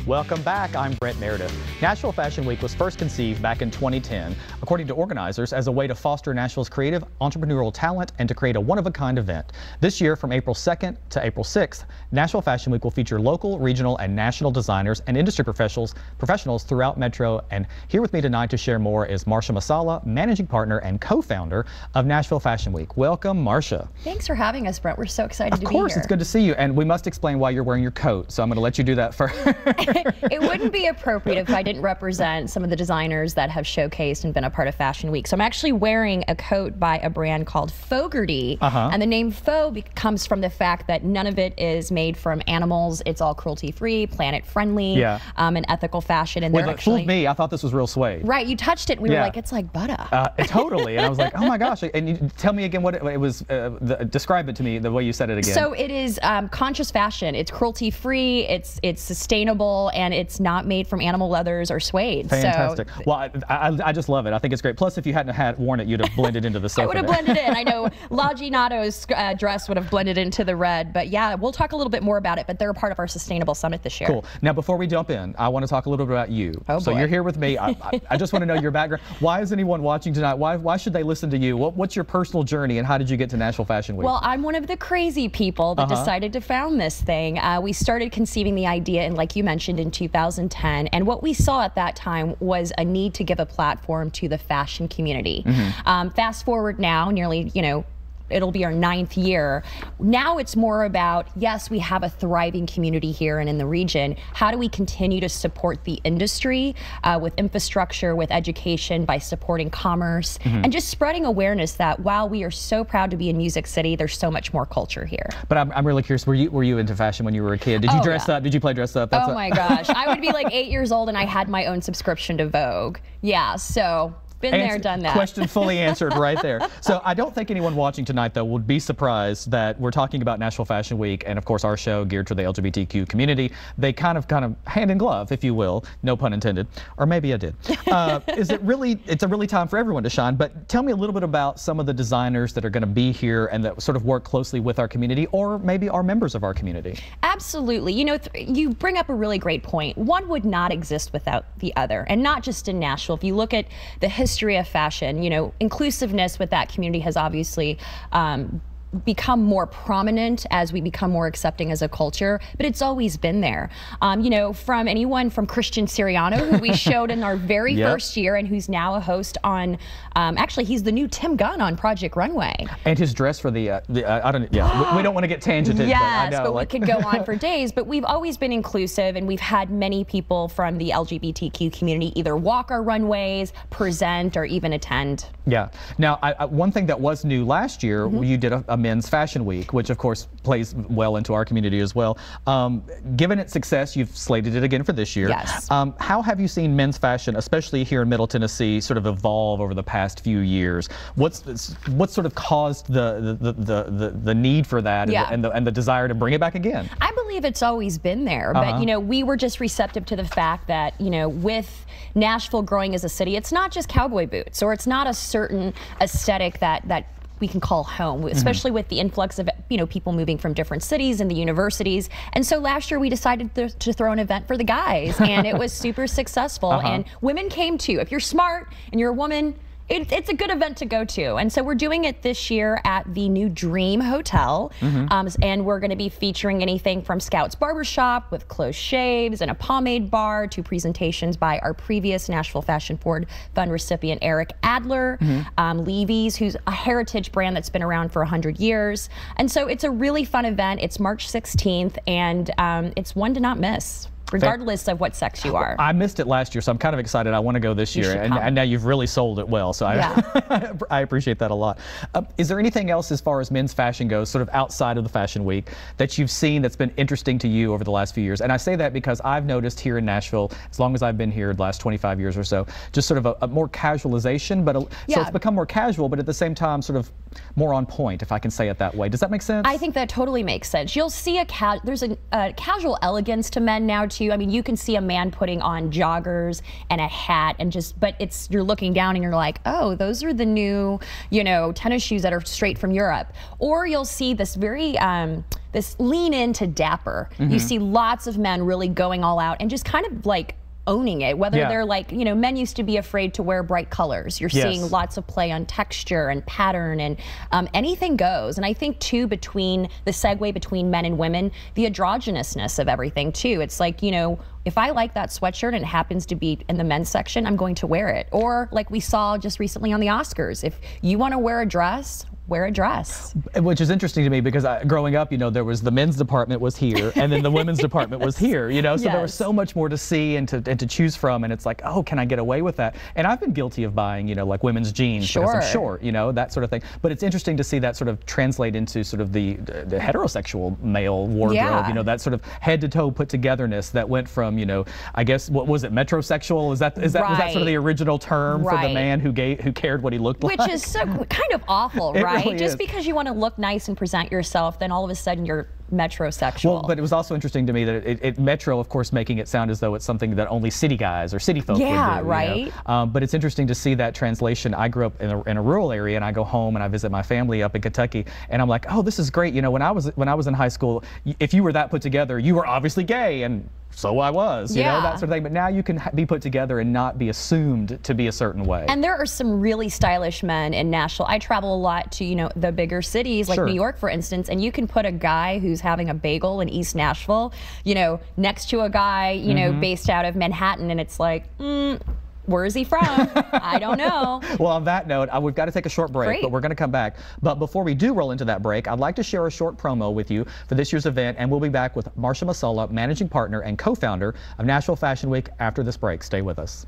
Welcome back. I'm Brent Meredith. Nashville Fashion Week was first conceived back in 2010, according to organizers, as a way to foster Nashville's creative, entrepreneurial talent and to create a one-of-a-kind event. This year, from April 2nd to April 6th, Nashville Fashion Week will feature local, regional, and national designers and industry professionals throughout Metro. And here with me tonight to share more is Marcia Masulla, managing partner and co-founder of Nashville Fashion Week. Welcome, Marcia. Thanks for having us, Brent. We're so excited to be here. Of course, it's good to see you. And we must explain why you're wearing your coat, so I'm going to let you do that first. It wouldn't be appropriate if I didn't represent some of the designers that have showcased and been a part of Fashion Week. So I'm actually wearing a coat by a brand called Fogerty. And the name Faux comes from the fact that none of it is made from animals. It's all cruelty-free, planet-friendly, and ethical fashion. And Well, it fooled me. I thought this was real suede. Right. You touched it and we were like, it's like butter. Totally. And I was like, oh my gosh. And you tell me again what it was. Describe it to me the way you said it again. So it is conscious fashion. It's cruelty-free. It's sustainable, and it's not made from animal leathers or suede. Fantastic. So, well, I just love it. I think it's great. Plus, if you hadn't worn it, you'd have blended into the sofa. I would have blended in. I know La Ginato's dress would have blended into the red. But yeah, we'll talk a little bit more about it. But they're a part of our Sustainable Summit this year. Cool. Now, before we jump in, I want to talk a little bit about you. Oh, so boy. You're here with me. I just want to know your background. Why is anyone watching tonight? Why should they listen to you? What's your personal journey, and how did you get to Nashville Fashion Week? Well, I'm one of the crazy people that decided to found this thing. We started conceiving the idea, and like you mentioned, in 2010. And what we saw at that time was a need to give a platform to the fashion community. Fast forward now, nearly, it'll be our 9th year. Now it's more about, yes, we have a thriving community here and in the region. How do we continue to support the industry with infrastructure, with education, by supporting commerce, and just spreading awareness that while we are so proud to be in Music City, there's so much more culture here. But I'm really curious, were you into fashion when you were a kid? Did you dress up? Did you play dress up? Oh my gosh. I would be like 8 years old and I had my own subscription to Vogue. Yeah, so been there, done that. Question fully answered right there. So I don't think anyone watching tonight, though, would be surprised that we're talking about Nashville Fashion Week and, of course, our show geared to the LGBTQ community. They kind of hand in glove, if you will, no pun intended, or maybe I did. It's a really time for everyone to shine. But tell me a little bit about some of the designers that are going to be here and that sort of work closely with our community, or maybe are members of our community. Absolutely. You bring up a really great point. One would not exist without the other, and not just in Nashville. If you look at the history of fashion, inclusiveness with that community has obviously become more prominent as we become more accepting as a culture, but it's always been there. From anyone from Christian Siriano, who we showed in our very first year and who's now a host on, actually he's the new Tim Gunn on Project Runway. And his dress for we don't want to get tangented. Yes, but we could go on for days, but we've always been inclusive, and we've had many people from the LGBTQ community either walk our runways, present, or even attend. Yeah. Now, one thing that was new last year, you did a Men's Fashion Week, which of course plays well into our community as well. Given its success, you've slated it again for this year. Yes. How have you seen men's fashion, especially here in Middle Tennessee, sort of evolve over the past few years? What sort of caused the need for that and the desire to bring it back again? I believe it's always been there, but we were just receptive to the fact that with Nashville growing as a city, it's not just cowboy boots, or it's not a certain aesthetic that we can call home, especially with the influx of people moving from different cities and the universities. And so last year we decided to throw an event for the guys, and it was super successful. And women came too. If you're smart and you're a woman, it's a good event to go to. And so we're doing it this year at the new Dream Hotel. And we're going to be featuring anything from Scout's Barbershop with close shaves and a pomade bar to presentations by our previous Nashville Fashion Ford Fund recipient Eric Adler, Levy's, who's a heritage brand that's been around for 100 years. And so it's a really fun event. It's March 16th, and it's one to not miss, regardless of what sex you are. I missed it last year, so I'm kind of excited. I want to go this year, and now you've really sold it well, so I appreciate that a lot. Is there anything else as far as men's fashion goes, sort of outside of the Fashion Week, that you've seen that's been interesting to you over the last few years? And I say that because I've noticed here in Nashville, as long as I've been here the last 25 years or so, just sort of a more casualization, so it's become more casual, but at the same time sort of more on point, if I can say it that way. Does that make sense? I think that totally makes sense. You'll see there's a casual elegance to men now too. I mean, you can see a man putting on joggers and a hat, and but you're looking down and you're like, oh, those are the new, tennis shoes that are straight from Europe. Or you'll see this very this lean into dapper. You see lots of men really going all out and just kind of like owning it, whether they're like, you know, men used to be afraid to wear bright colors. You're seeing lots of play on texture and pattern, and anything goes. And I think too, between the segue between men and women, the androgynousness of everything too. It's like, you know, if I like that sweatshirt and it happens to be in the men's section, I'm going to wear it. Or like we saw just recently on the Oscars, if you want to wear a dress, wear a dress. Which is interesting to me because growing up, you know, there was the men's department was here and then the women's department was here, you know, so there was so much more to see and to choose from, and it's like, oh, can I get away with that? And I've been guilty of buying, you know, like women's jeans because I'm short, you know, that sort of thing. But it's interesting to see that sort of translate into sort of the heterosexual male wardrobe, you know, that sort of head to toe put togetherness that went from, you know, I guess, what was it, metrosexual? Was that sort of the original term for the man who cared what he looked like? Which is so kind of awful, right? Really just because you want to look nice and present yourself, then all of a sudden you're metrosexual. Well, but it was also interesting to me that metro, of course, making it sound as though it's something that only city guys or city folk would do. Yeah, right. You know? But it's interesting to see that translation. I grew up in a rural area, and I go home and I visit my family up in Kentucky, and I'm like, oh, this is great. You know, when I was in high school, if you were that put together, you were obviously gay, and so I was, you know, that sort of thing. But now you can be put together and not be assumed to be a certain way. And there are some really stylish men in Nashville. I travel a lot to, you know, the bigger cities like New York, for instance, and you can put a guy who's having a bagel in East Nashville, you know, next to a guy, you know, based out of Manhattan, and it's like, where is he from? I don't know. Well, on that note, we've got to take a short break, but we're going to come back. But before we do roll into that break, I'd like to share a short promo with you for this year's event, and we'll be back with Marcia Masulla, managing partner and co-founder of Nashville Fashion Week after this break. Stay with us.